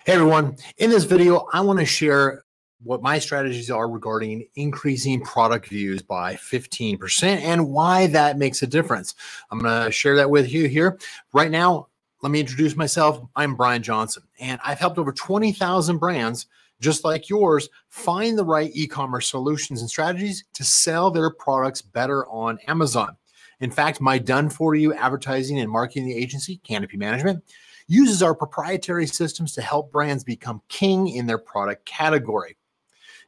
Hey everyone, in this video, I want to share what my strategies are regarding increasing product views by 15% and why that makes a difference. I'm going to share that with you here. Right now, let me introduce myself. I'm Brian Johnson, and I've helped over 20,000 brands just like yours find the right e-commerce solutions and strategies to sell their products better on Amazon. In fact, my done-for-you advertising and marketing agency, Canopy Management, uses our proprietary systems to help brands become king in their product category.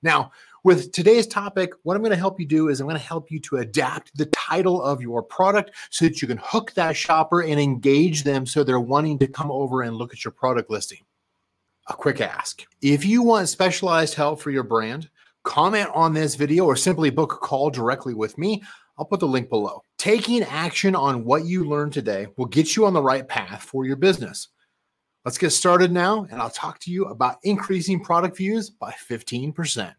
Now, with today's topic, what I'm going to help you do is I'm going to help you to adapt the title of your product so that you can hook that shopper and engage them so they're wanting to come over and look at your product listing. A quick ask. If you want specialized help for your brand, comment on this video or simply book a call directly with me. I'll put the link below. Taking action on what you learned today will get you on the right path for your business. Let's get started now, and I'll talk to you about increasing product views by 15%.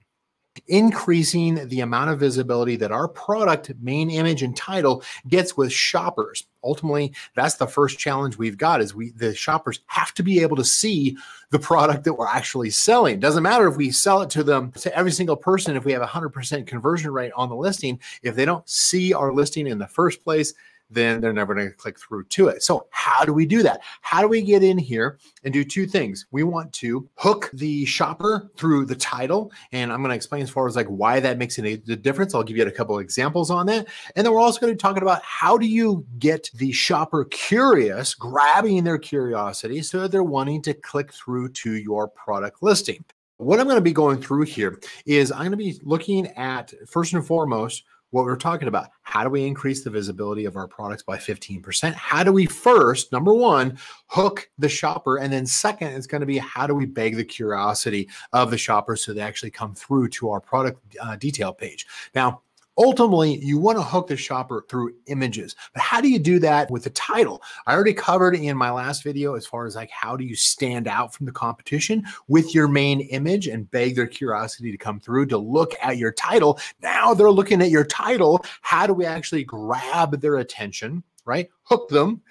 Increasing the amount of visibility that our product, main image, and title gets with shoppers. Ultimately, that's the first challenge we've got is the shoppers have to be able to see the product that we're actually selling. Doesn't matter if we sell it to them, to every single person, if we have a 100% conversion rate on the listing, if they don't see our listing in the first place, then they're never going to click through to it. So how do we do that? How do we get in here and do two things? We want to hook the shopper through the title, and I'm going to explain as far as like why that makes a difference. I'll give you a couple of examples on that. And then we're also going to be talking about how do you get the shopper curious, grabbing their curiosity so that they're wanting to click through to your product listing. What I'm going to be going through here is I'm going to be looking at, first and foremost, what we're talking about. How do we increase the visibility of our products by 15%? How do we first, number one, hook the shopper? And then second, it's going to be how do we beg the curiosity of the shopper so they actually come through to our product detail page. Now, ultimately, you want to hook the shopper through images, but how do you do that with the title? I already covered in my last video as far as like how do you stand out from the competition with your main image and beg their curiosity to come through to look at your title. Now they're looking at your title. How do we actually grab their attention, right? Hook them,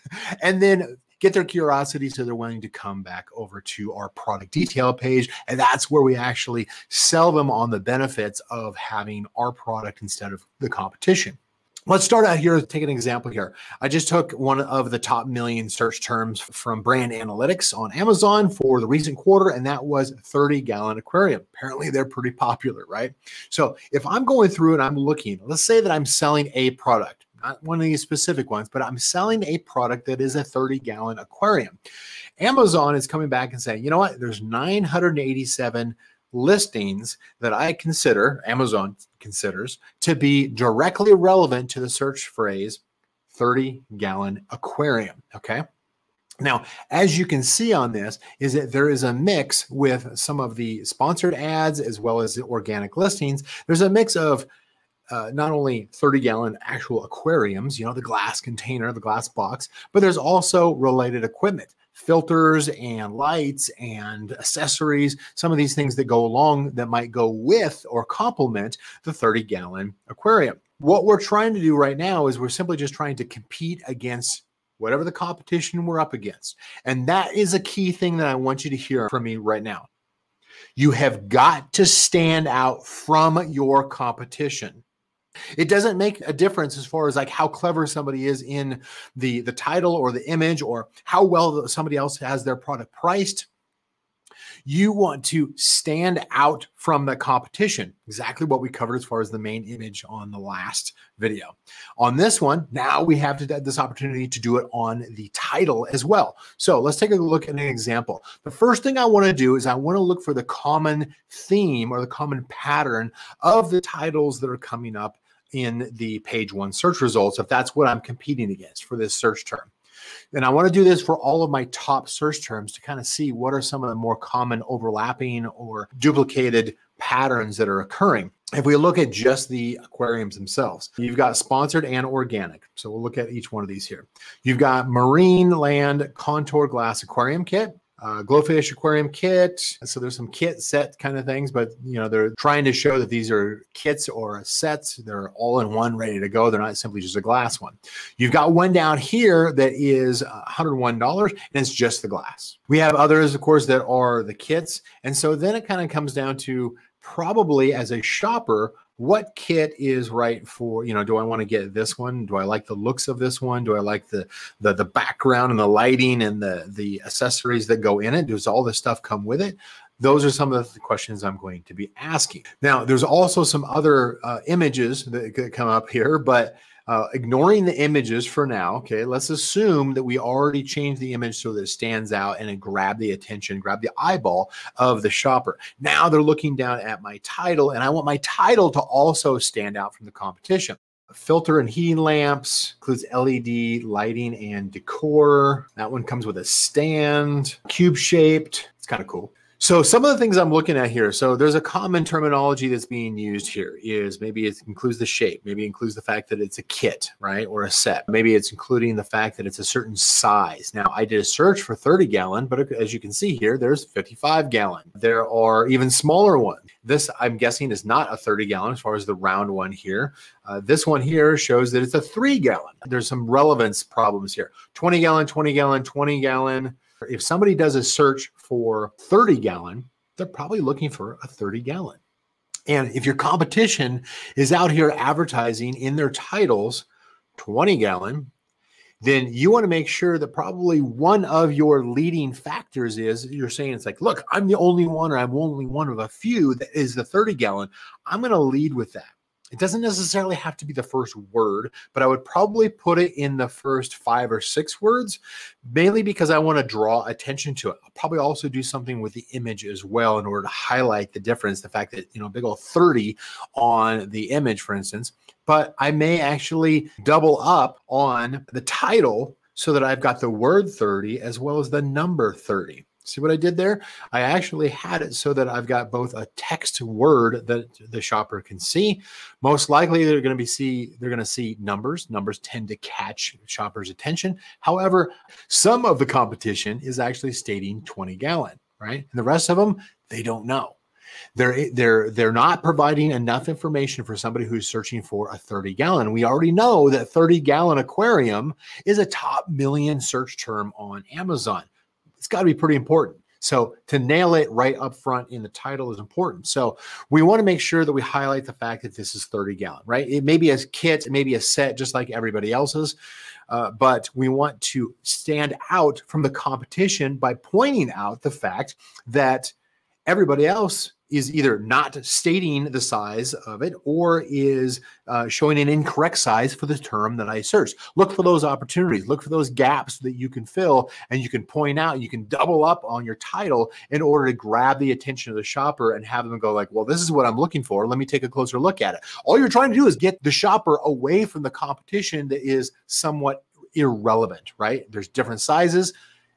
and then get their curiosity so they're willing to come back over to our product detail page. And that's where we actually sell them on the benefits of having our product instead of the competition. Let's start out here. Take an example here. I just took one of the top million search terms from brand analytics on Amazon for the recent quarter, and that was 30-gallon aquarium. Apparently they're pretty popular, right? So if I'm going through and I'm looking, let's say that I'm selling a product, not one of these specific ones, but I'm selling a product that is a 30-gallon aquarium. Amazon is coming back and saying, you know what, there's 987 listings that I consider, Amazon considers, to be directly relevant to the search phrase 30-gallon aquarium, okay? Now, as you can see on this, is that there is a mix with some of the sponsored ads as well as the organic listings. There's a mix of not only 30-gallon actual aquariums, you know, the glass container, the glass box, but there's also related equipment, filters and lights and accessories, some of these things that go along that might go with or complement the 30-gallon aquarium. What we're trying to do right now is we're simply just trying to compete against whatever the competition we're up against. And that is a key thing that I want you to hear from me right now. You have got to stand out from your competition. It doesn't make a difference as far as like how clever somebody is in the title or the image or how well somebody else has their product priced. You want to stand out from the competition. Exactly what we covered as far as the main image on the last video. On this one, now we have this opportunity to do it on the title as well. So let's take a look at an example. The first thing I want to do is I want to look for the common theme or the common pattern of the titles that are coming up in the page one search results, if that's what I'm competing against for this search term. And I want to do this for all of my top search terms to kind of see what are some of the more common overlapping or duplicated patterns that are occurring. If we look at just the aquariums themselves, you've got sponsored and organic. So we'll look at each one of these here. You've got marine land contour glass aquarium kit. Glowfish aquarium kit. So there's some kit set kind of things, but they're trying to show that these are kits or sets. They're all in one, ready to go. They're not simply just a glass one. You've got one down here that is $101, and it's just the glass. We have others, of course, that are the kits. And so then it kind of comes down to probably as a shopper, what kit is right for, do I want to get this one? Do I like the looks of this one? Do I like the background and the lighting and the accessories that go in it? Does all this stuff come with it? Those are some of the questions I'm going to be asking. Now, there's also some other images that could come up here, but ignoring the images for now, okay, let's assume that we already changed the image so that it stands out and it grab the attention, grab the eyeball of the shopper. Now they're looking down at my title, and I want my title to also stand out from the competition. Filter and heating lamps, includes LED lighting and decor. That one comes with a stand, cube shaped. It's kind of cool. So some of the things I'm looking at here, so there's a common terminology that's being used here is maybe it includes the shape, maybe it includes the fact that it's a kit, right? Or a set. Maybe it's including the fact that it's a certain size. Now I did a search for 30 gallon, but as you can see here, there's 55 gallon. There are even smaller ones. This I'm guessing is not a 30 gallon as far as the round one here. This one here shows that it's a 3 gallon. There's some relevance problems here. 20 gallon, 20 gallon, 20 gallon. If somebody does a search for 30 gallon, they're probably looking for a 30 gallon. And if your competition is out here advertising in their titles 20 gallon, then you want to make sure that probably one of your leading factors is you're saying it's like, look, I'm the only one, or I'm only one of a few that is the 30 gallon. I'm going to lead with that. It doesn't necessarily have to be the first word, but I would probably put it in the first 5 or 6 words, mainly because I want to draw attention to it. I'll probably also do something with the image as well in order to highlight the difference, the fact that, big old 30 on the image, for instance, but I may actually double up on the title so that I've got the word 30 as well as the number 30. See what I did there? I actually had it so that I've got both a text word that the shopper can see. Most likely they're going to see numbers. Numbers tend to catch shoppers' attention. However, some of the competition is actually stating 20 gallon, right? And the rest of them, they don't know. They're not providing enough information for somebody who's searching for a 30 gallon. We already know that 30 gallon aquarium is a top million search term on Amazon. It's got to be pretty important. So to nail it right up front in the title is important. So we want to make sure that we highlight the fact that this is 30 gallon, right? It may be a kit, it may be a set just like everybody else's, but we want to stand out from the competition by pointing out the fact that everybody else is either not stating the size of it or is showing an incorrect size for the term that I searched. Look for those opportunities. Look for those gaps that you can fill and you can point out. You can double up on your title in order to grab the attention of the shopper and have them go like, well, this is what I'm looking for. Let me take a closer look at it. All you're trying to do is get the shopper away from the competition that is somewhat irrelevant, right? There's different sizes.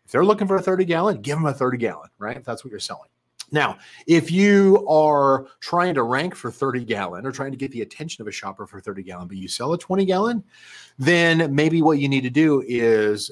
If they're looking for a 30 gallon, give them a 30 gallon, right? If that's what you're selling. Now, if you are trying to rank for 30 gallon or trying to get the attention of a shopper for 30 gallon, but you sell a 20 gallon, then maybe what you need to do is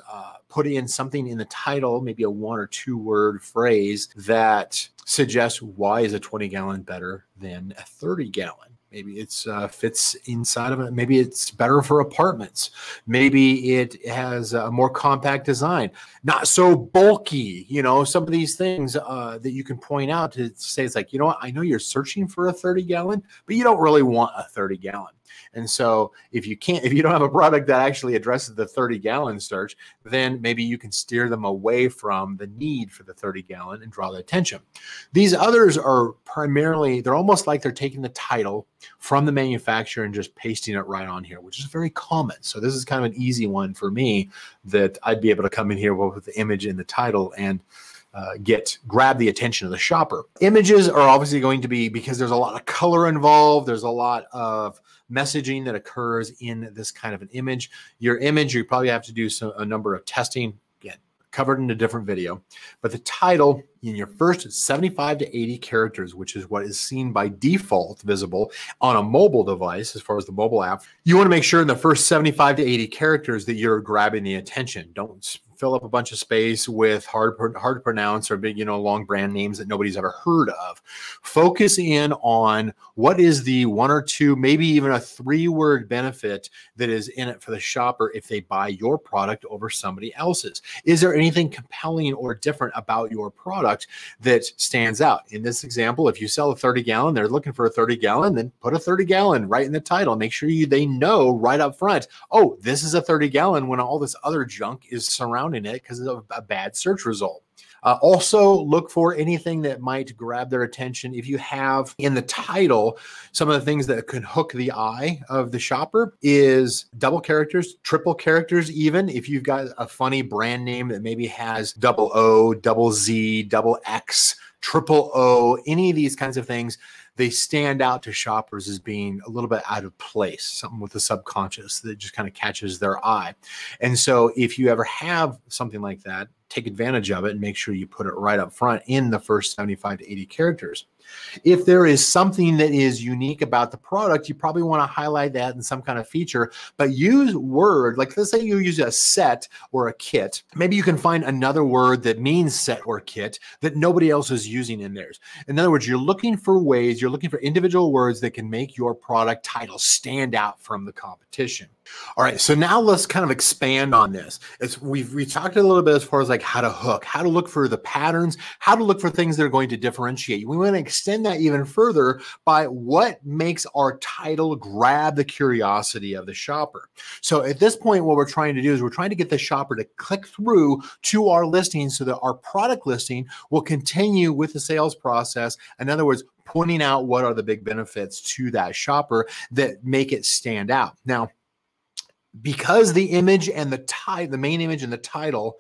put in something in the title, maybe a 1 or 2 word phrase that suggests why is a 20 gallon better than a 30 gallon. Maybe it's fits inside of it. Maybe it's better for apartments. Maybe it has a more compact design, not so bulky. Some of these things that you can point out to say it's like, you know what? I know you're searching for a 30 gallon, but you don't really want a 30 gallon. And so if you don't have a product that actually addresses the 30 gallon search, then maybe you can steer them away from the need for the 30 gallon and draw the attention. These others are primarily, they're almost like they're taking the title from the manufacturer and just pasting it right on here, which is very common. So this is kind of an easy one for me that I'd be able to come in here with the image in the title and grab the attention of the shopper. Images are obviously going to be, because there's a lot of color involved, there's a lot of messaging that occurs in this kind of an image. Your image, you probably have to do a number of testing, again, covered in a different video. But the title in your first 75 to 80 characters, which is what is seen by default visible on a mobile device as far as the mobile app, you want to make sure in the first 75 to 80 characters that you're grabbing the attention. Don't fill up a bunch of space with hard to pronounce or big, long brand names that nobody's ever heard of. Focus in on what is the 1 or 2, maybe even a 3-word benefit that is in it for the shopper if they buy your product over somebody else's. Is there anything compelling or different about your product that stands out? In this example, if you sell a 30-gallon, they're looking for a 30-gallon, then put a 30-gallon right in the title. Make sure they know right up front, oh, this is a 30-gallon when all this other junk is surrounding it because of a bad search result. Also, look for anything that might grab their attention. If you have in the title, some of the things that could hook the eye of the shopper is double characters, triple characters even. If you've got a funny brand name that maybe has double O, double Z, double X, triple O, any of these kinds of things, they stand out to shoppers as being a little bit out of place, something with the subconscious that just kind of catches their eye. And so if you ever have something like that, take advantage of it and make sure you put it right up front in the first 75 to 80 characters. If there is something that is unique about the product, you probably want to highlight that in some kind of feature, but use word, like let's say you use a set or a kit. Maybe you can find another word that means set or kit that nobody else is using in theirs. In other words, you're looking for individual words that can make your product title stand out from the competition. All right, so now let's kind of expand on this. We talked a little bit as far as like how to hook, how to look for the patterns, how to look for things that are going to differentiate you. We want to extend that even further by what makes our title grab the curiosity of the shopper. So at this point, what we're trying to do is we're trying to get the shopper to click through to our listing so that our product listing will continue with the sales process. In other words, pointing out what are the big benefits to that shopper that make it stand out. Now, because the image and the main image and the title,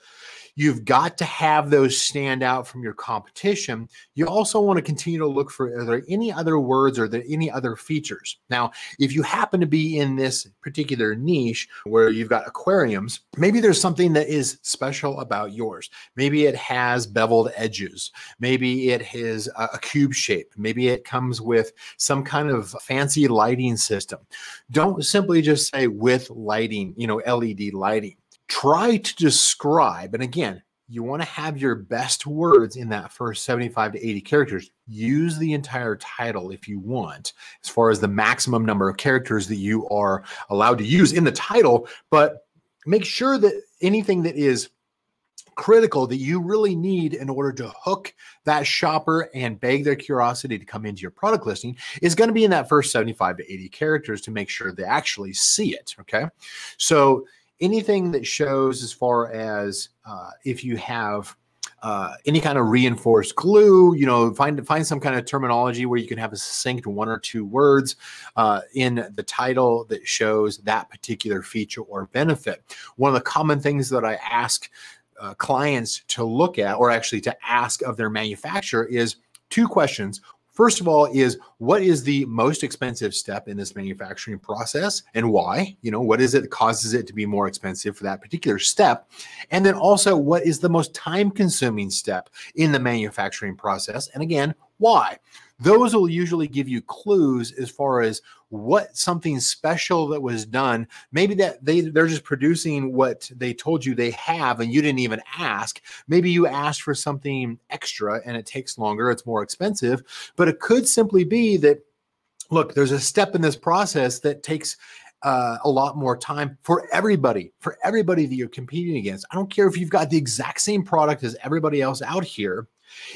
you've got to have those stand out from your competition. You also want to continue to look for, are there any other words or are there any other features? Now, if you happen to be in this particular niche where you've got aquariums, maybe there's something that is special about yours. Maybe it has beveled edges. Maybe it has a cube shape. Maybe it comes with some kind of fancy lighting system. Don't simply just say with lighting, LED lighting. Try to describe, and again, you want to have your best words in that first 75 to 80 characters. Use the entire title if you want, as far as the maximum number of characters that you are allowed to use in the title, but make sure that anything that is critical that you really need in order to hook that shopper and beg their curiosity to come into your product listing is going to be in that first 75 to 80 characters to make sure they actually see it, okay? So anything that shows as far as if you have any kind of reinforced glue, find some kind of terminology where you can have a succinct 1 or 2 words in the title that shows that particular feature or benefit. One of the common things that I ask clients to look at, or actually to ask of their manufacturer, is 2 questions. First of all is, what is the most expensive step in this manufacturing process and why? What is it that causes it to be more expensive for that particular step? And then also, what is the most time-consuming step in the manufacturing process? And again, why? Those will usually give you clues as far as what something special that was done. Maybe that they're just producing what they told you they have and you didn't even ask. Maybe you asked for something extra and it takes longer, it's more expensive, but it could simply be that, look, there's a step in this process that takes a lot more time for everybody that you're competing against. I don't care if you've got the exact same product as everybody else out here.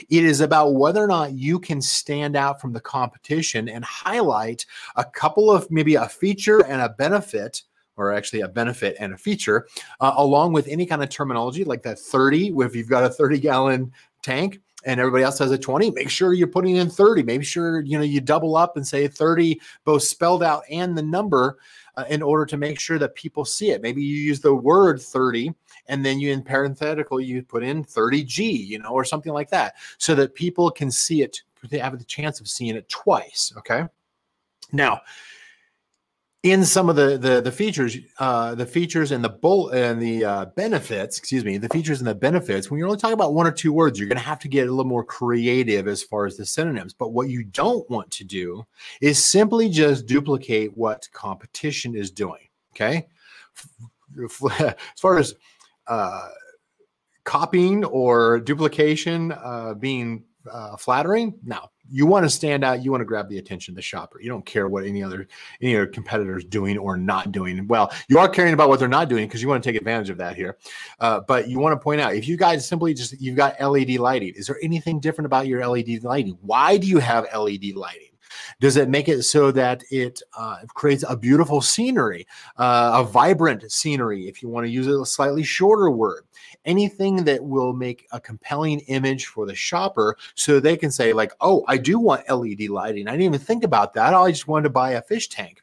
It is about whether or not you can stand out from the competition and highlight a couple of, maybe a feature and a benefit, or actually a benefit and a feature, along with any kind of terminology like that 30, if you've got a 30-gallon tank and everybody else has a 20, make sure you're putting in 30. Make sure, you double up and say 30, both spelled out and the number, in order to make sure that people see it. Maybe you use the word 30 and then you, in parenthetical, you put in 30G, or something like that, so that people can see it, they have the chance of seeing it twice, okay? Now, in some of the features and the benefits, the features and the benefits, when you're only talking about 1 or 2 words, you're going to have to get a little more creative as far as the synonyms. But what you don't want to do is simply just duplicate what competition is doing, okay? As far as copying or duplication being flattering? No, you want to stand out. You want to grab the attention of the shopper. You don't care what any other competitors doing or not doing. Well, you are caring about what they're not doing because you want to take advantage of that here. But you want to point out, if you guys simply you've got LED lighting, is there anything different about your LED lighting? Why do you have LED lighting? Does it make it so that it creates a beautiful scenery, a vibrant scenery, if you want to use a slightly shorter word? Anything that will make a compelling image for the shopper so they can say like, oh, I do want LED lighting. I didn't even think about that. I just wanted to buy a fish tank.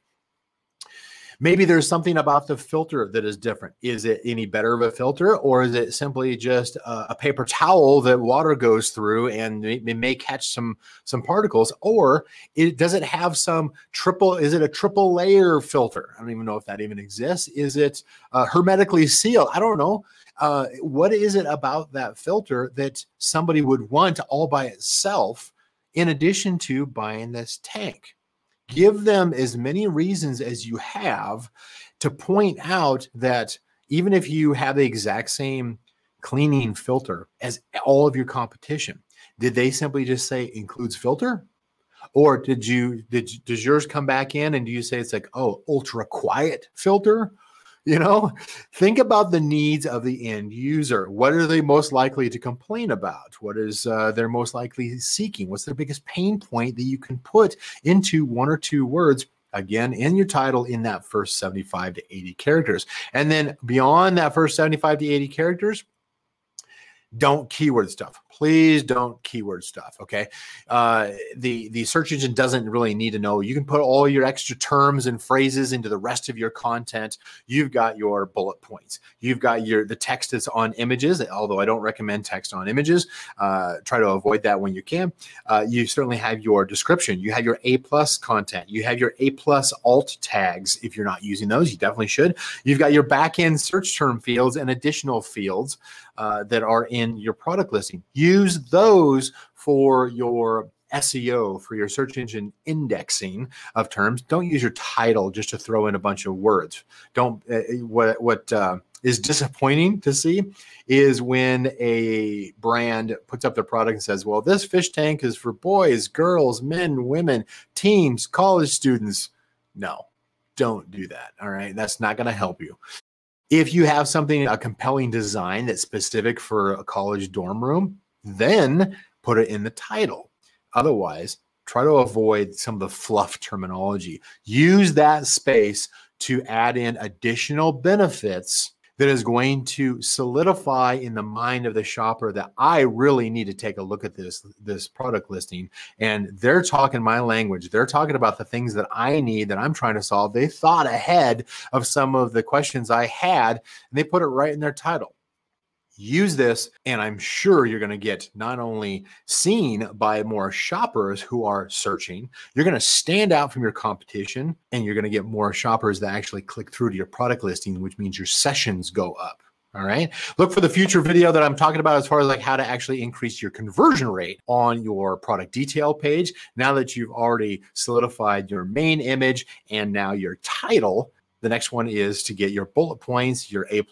Maybe there's something about the filter that is different. Is it any better of a filter, or is it simply just a paper towel that water goes through and it may catch some particles? Or does it have some is it a triple layer filter? I don't even know if that even exists. Is it hermetically sealed? I don't know. What is it about that filter that somebody would want all by itself in addition to buying this tank? Give them as many reasons as you have to point out that even if you have the exact same cleaning filter as all of your competition, did they simply just say includes filter? Or does yours come back in and do you say it's like, oh, ultra quiet filter? You know, think about the needs of the end user. What are they most likely to complain about? What is they're most likely seeking? What's their biggest pain point that you can put into 1 or 2 words, again, in your title in that first 75 to 80 characters. And then beyond that first 75 to 80 characters, don't keyword stuff. Please don't keyword stuff, okay? The search engine doesn't really need to know. You can put all your extra terms and phrases into the rest of your content. You've got your bullet points. You've got the text that's on images, although I don't recommend text on images. Try to avoid that when you can. You certainly have your description. You have your A+ content. You have your A+ alt tags. If you're not using those, you definitely should. You've got your back-end search term fields and additional fields that are in your product listing. Use those for your SEO, for your search engine indexing of terms. Don't use your title just to throw in a bunch of words. Don't. What is disappointing to see is when a brand puts up their product and says, well, this fish tank is for boys, girls, men, women, teens, college students. No, don't do that. All right. That's not going to help you. If you have something, a compelling design that's specific for a college dorm room, then put it in the title. Otherwise, try to avoid some of the fluff terminology. Use that space to add in additional benefits that is going to solidify in the mind of the shopper that I really need to take a look at this product listing. And they're talking my language. They're talking about the things that I need, that I'm trying to solve. They thought ahead of some of the questions I had, and they put it right in their title. Use this, and I'm sure you're going to get not only seen by more shoppers who are searching, you're going to stand out from your competition, and you're going to get more shoppers that actually click through to your product listing, which means your sessions go up. All right. Look for the future video that I'm talking about as far as like how to actually increase your conversion rate on your product detail page. Now that you've already solidified your main image and now your title, the next one is to get your bullet points, your A+,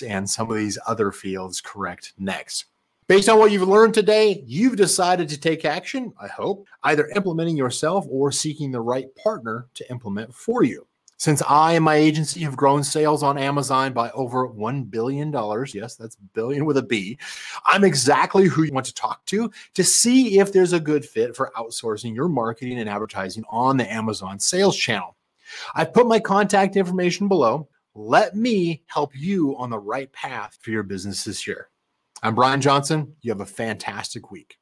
and some of these other fields correct next. Based on what you've learned today, you've decided to take action, I hope, either implementing yourself or seeking the right partner to implement for you. Since I and my agency have grown sales on Amazon by over $1 billion, yes, that's billion with a B, I'm exactly who you want to talk to see if there's a good fit for outsourcing your marketing and advertising on the Amazon sales channel. I've put my contact information below. Let me help you on the right path for your business this year. I'm Brian Johnson. You have a fantastic week.